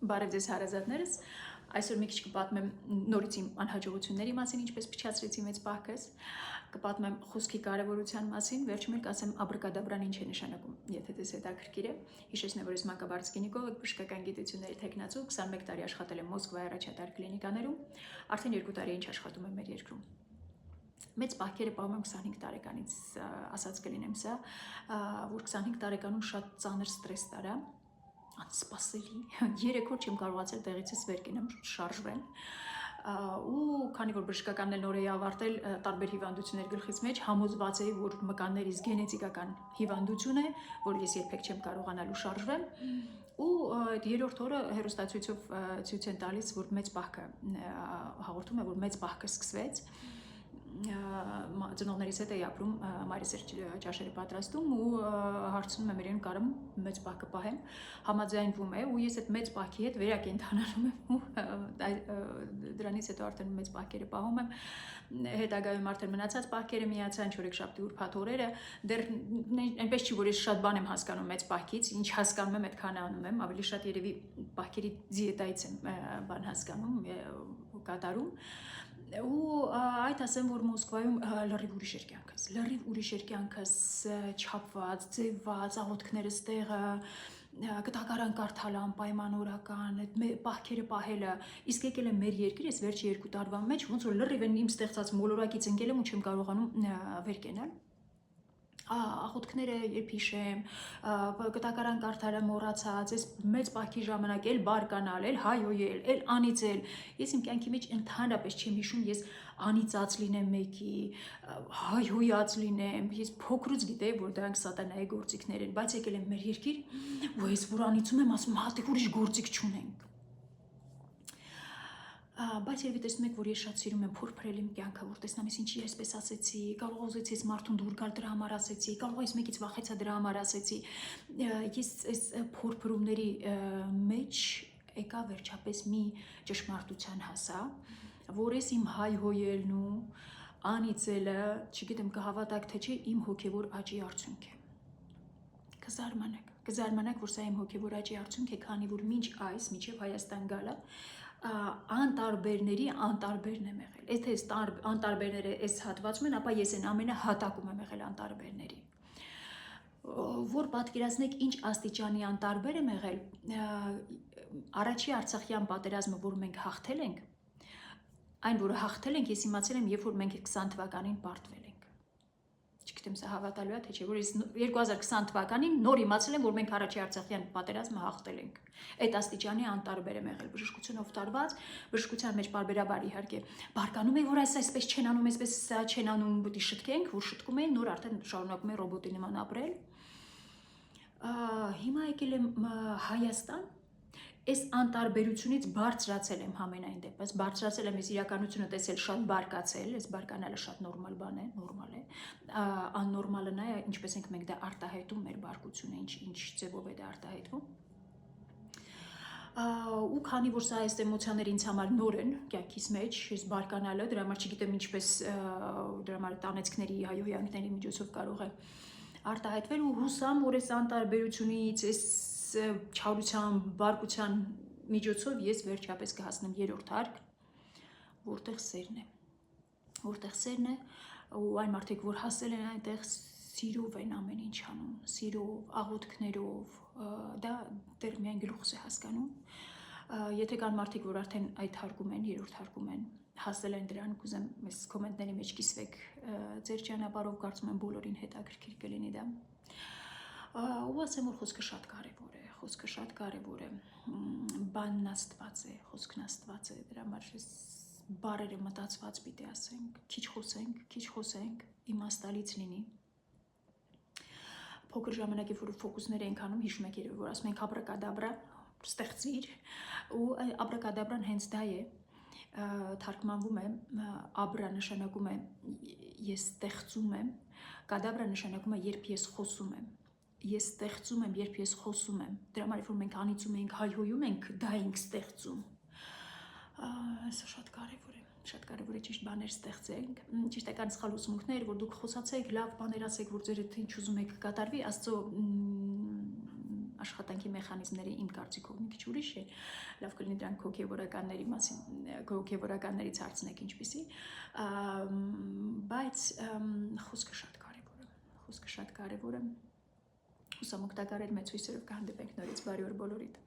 Բարև ձեզ հարազատներս, այսօր մի քիչ կպատմեմ նորից իմ անհաջողությունների մասին, ինչպես փչացրեցի մեծ պահքս, կպատմեմ խոսքի կարևորության մասին, վերջում էլ կասեմ աբրակադաբրան ինչ է նշանակում, եթե ձեզ հետաքրքիր է։ Հիշեցնեմ, որ ես մանկաբարձ գինեկոլոգ, բժշկական գիտությունների թեկնածու, 21 տարի աշխատել եմ Մոսկվայի առաջատար կլինիկաներում, արդեն 2 տարի ինչ աշխատում եմ մեր երկրում։ Մեծ պահքերը պահում եմ 25 տարեկանից, ասած կլինեմ սա, որ 25 տարեկանում շատ ծանր ստրես տարա, անսպասելի, 3 օր չեմ կարողացել տեղիցս վեր կենամ, շարժվեմ, ու քանի որ բժշկականն էլ նոր էի ավարտել, տարբեր հիվանդություններ գլխից մեջ, համոզված էի, որ մկաններից գենետիկական հիվանդություն է, որ ես երբեք չեմ կարողանալու շարժվեմ, ու երրորդ օրը հեռուստացույցով ցույց են տալիս, որ մեծ պահքը հաղորդում է, որ մեծ պահքը սկսվեց, ծնողներիս հետ էի ապրում, մայրս էր ճաշերը պատրաստում ու հարցնում եմ իրեն կարամ մեծ պահքը պահեմ, համաձայնվում է ու ես այդ մեծ պահքի հետ վերակենդանանում եմ ու դրանից հետո արդեն մեծ պահքերը պահում եմ, հետագայում արդեն մնացած պահքերը միացան, չորեքշաբթի ուրբաթ օրերը, դեռ այնպես չի, որ ես շատ բան եմ հասկանում մեծ պահքից, ինչ հասկանում եմ, այդքան անում եմ, ավելի շատ երևի պահքերի դիետայից եմ բան հասկանում, կատարում ու այդ ասեմ, որ Մոսկվայում լրիվ ուրիշ էր կյանքս, լրիվ ուրիշ էր կյանքս, չափված, ձևված, աղոթքներս տեղը, գտակարան կարդալը անպայմանորական, այդ պահքերը պահելը, իսկ եկել եմ մեր երկիր, ես վերջի 2 տարվա մեջ, ոնց որ լրիվ իմ ստեղծած մոլորակից ընկել եմ ու չեմ կարողանում վեր կենալ։ Աղոթքները երբ հիշեմ, գտակարան կարդալը մոռացած, այս մեծ պահքի ժամանակ էլ բարկանալ, էլ հայոյել, էլ անիծել, ես իմ կյանքի մեջ ընդհանրապես չեմ հիշում, ես անիծած լինեմ մեկի, հայհոյած լինեմ, ես փոքրուց գիտեի, որ դրանք սատանայի գործիքներ են, բայց եկել եմ մեր երկիր, ու ես որ անիծում եմ, ասում հատիկ ուրիշ գործիք չունենք։ Բայց երևի տեսնում եք, որ ես շատ սիրում եմ փորփրել իմ կյանքը, որ տեսնամ ես ինչի այսպես ասեցի, կարող ուզեցի ես մարդուն դուր գալ դրա համար ասեցի, կարող ես մեկից վախեցա դրա համար ասեցի, ես այս փորփրումների մեջ եկա վերջապես մի ճշմարտության հասա, որ ես իմ հայհոյելն ու անիծելը, չգիտեմ կհավատաք թե չէ, իմ հոգևոր աճի արդյունք է։ Կզարմանաք, որ սա իմ հոգևոր աճի արդյունք է, քանի որ մինչ այս, մինչև Հայաստան գալը, անտարբերների անտարբերն եմ եղել, եթե այս անտարբերները այս հատվածում են, ապա ես են ամենահատակում եմ եղել անտարբերների, որ պատկերացնեք ինչ աստիճանի անտարբեր եմ եղել, առաջի Արցախյան պատերազմը, որ մենք հաղթել ենք, այն որը հաղթել ենք, ես իմացել եմ, երբ որ մենք 20 թվականին պարտվել ենք, չգիտեմ սա հավատալու է, թե չէ, որ ես 2020 թվականին նոր իմացել եմ, որ մենք առաջի Արցախյան պատերազմը հաղթել ենք, այդ աստիճանի անտարբեր եմ եղել, բժշկությունով տարված, բժշկության մեջ պարբերաբար իհարկե բարկանում էի, որ այսպես չեն անում, այսպես չեն անում, պետք է շտկենք, որ շտկում էին, նոր արդեն շարունակում են ռոբոտի նման ապրել, հիմա եկել եմ Հայաստան, այս անտարբերությունից բարձրացել եմ համենայն դեպս, բարձրացել եմ ես իրականությունը տեսել շատ բարկացել, այս բարկանալը շատ նորմալ բան է, նորմալ է, աննորմալը նա է, ինչպես ենք մենք դա արտահայտում մեր բարկությունը, ինչ ձևով է դա արտահայտվում, ու քանի որ սա այս էմոցիաները ինձ համար նոր են կյանքիս մեջ, այս բարկանալը, դրա համար չգիտեմ ինչպես դրա համար տանեցքների, հայհոյանքների միջոցով կարող է արտահայտվել ու հուսամ, որ այս անտարբերությունից, այս չարության, բարկության միջոցով ես վերջապես կհասնեմ երրորդ հարկ, որտեղ սերն է, ու այն մարդիկ, որ հասել են այնտեղ, սիրով են ամեն ինչ անում, սիրով, աղոթքներով, դա դեռ միայն գլուխս է հասկանում, եթե կան մարդիկ, որ արդեն այդ հարկում են, երրորդ հարկում են, հասել են դրան, կուզեմ այս կոմենտների մեջ կիսվեք ձեր ճանապարհով, կարծում եմ բոլորին հետաքրքիր կլինի դա, ու ասեմ, որ խոսքը շատ կարևոր է, բանն Աստված է, խոսքն Աստված է, դրա համար բառերը մտածված պիտի ասենք, քիչ խոսենք, իմաստալից լինի, փոքր ժամանակի, որ ֆոկուսներ ենք անում, հիշում եք երևի, որ ասում ենք աբրակադաբրա, ստեղծիր, ու աբրակադաբրան հենց դա է, թարգմանվում է, աբրա նշանակում է ես ստեղծում եմ, կադաբրա նշանակում է երբ ես խոսում եմ, ես ստեղծում եմ, երբ ես խոսում եմ, դրա համար որ մենք անիծում ենք, հայհոյում ենք, դա ենք ստեղծում, սա շատ կարևոր է ճիշտ բաներ ստեղծենք, ճիշտ է կան սխալ ուսմունքներ, որ դուք խոսացեք, լավ բաներ ասեք, որ ձեր ինչ ուզում եք կատարվի, Աստծո աշխատանքի մեխանիզմները իմ կարծիքով մի քիչ ուրիշ է, լավ կլինի դրանք հոգևորականների մասին, հոգևորականներից հարցնեք ինչպիսի, բայց խոսքը շատ կարևոր է, հուսամ օգտակար էր, մեծ հույսերով կհանդիպենք նորից, բարի օր բոլորիդ։